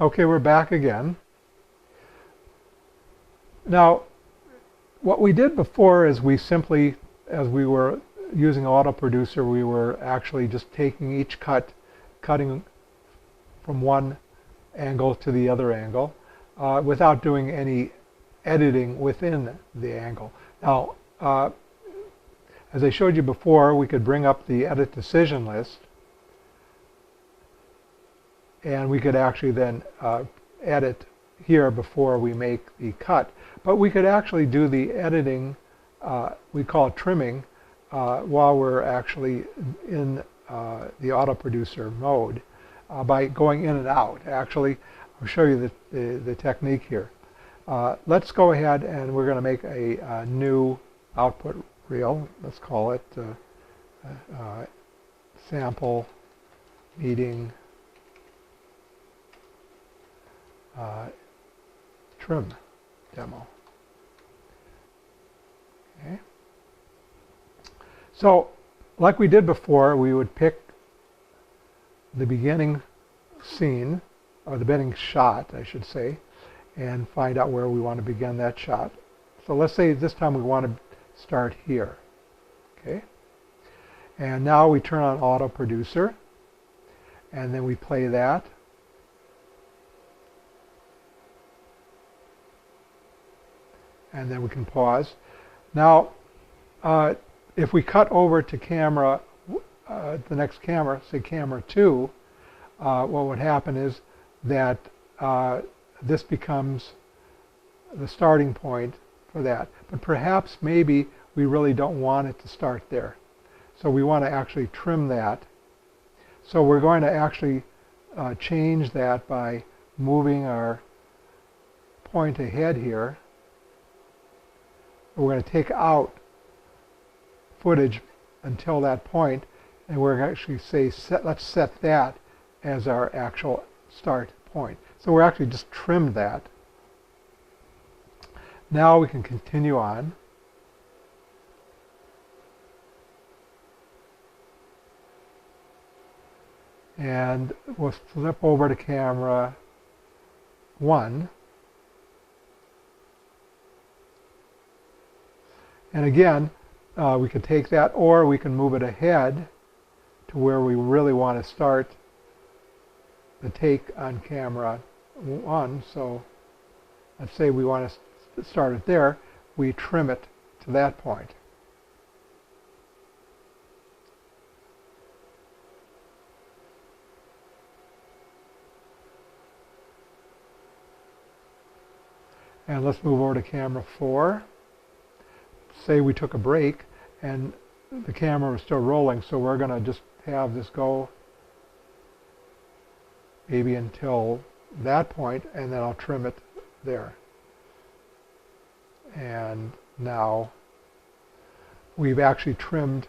Okay, we're back again. Now, what we did before is we simply, as we were using AutoProducer, we were actually just taking each cutting from one angle to the other angle without doing any editing within the angle. Now, as I showed you before, we could bring up the edit decision list, and we could actually then edit here before we make the cut. But we could actually do the editing, we call it trimming, while we're actually in the AutoProducer mode by going in and out. Actually, I'll show you the technique here. Let's go ahead and we're going to make a new output reel. Let's call it sample meeting trim demo. Okay. So, like we did before, we would pick the beginning scene, or the beginning shot, I should say, and find out where we want to begin that shot. So let's say this time we want to start here. Okay. And now we turn on AutoProducer, and then we play that. And then we can pause. Now, if we cut over to camera, the next camera, say camera 2, what would happen is that this becomes the starting point for that. But perhaps maybe we really don't want it to start there. So we want to actually trim that. So we're going to actually change that by moving our point ahead here. We're going to take out footage until that point, and we're going to actually say, let's set that as our actual start point. So we're actually just trimmed that. Now we can continue on. And we'll flip over to camera 1. And again, we could take that, or we can move it ahead to where we really want to start the take on camera 1. So let's say we want to start it there. We trim it to that point. And let's move over to camera 4. Say we took a break and the camera was still rolling, so we're going to just have this go maybe until that point, and then I'll trim it there. And now we've actually trimmed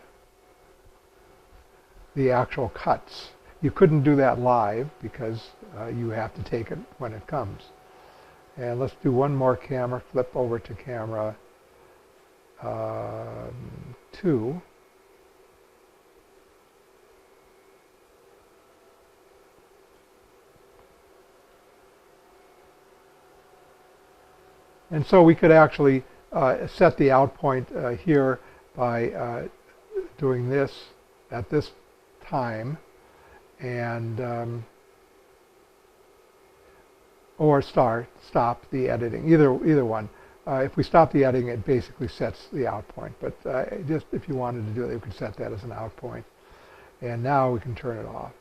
the actual cuts. You couldn't do that live because you have to take it when it comes. And let's do one more camera, flip over to camera 2. And so we could actually set the out point here by doing this at this time, and or stop the editing. Either one. If we stop the editing, it basically sets the out point. But just if you wanted to do it, you could set that as an out point. And now we can turn it off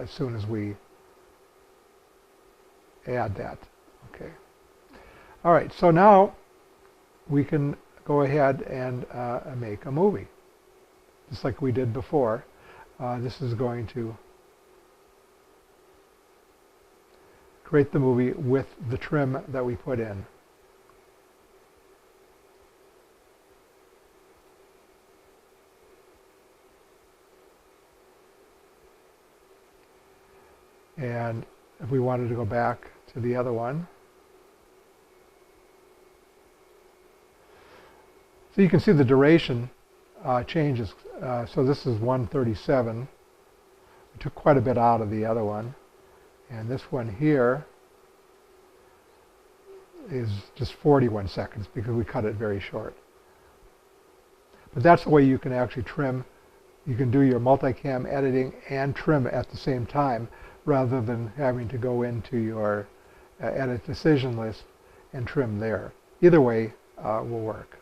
as soon as we add that. Okay. All right. So now we can go ahead and make a movie, just like we did before. This is going to create the movie with the trim that we put in. And if we wanted to go back to the other one, so you can see the duration changes. So this is 1:37. We took quite a bit out of the other one, And this one here is just 41 seconds because we cut it very short. But that's the way you can actually trim. You can do your multicam editing and trim at the same time rather than having to go into your edit decision list and trim there. Either way will work.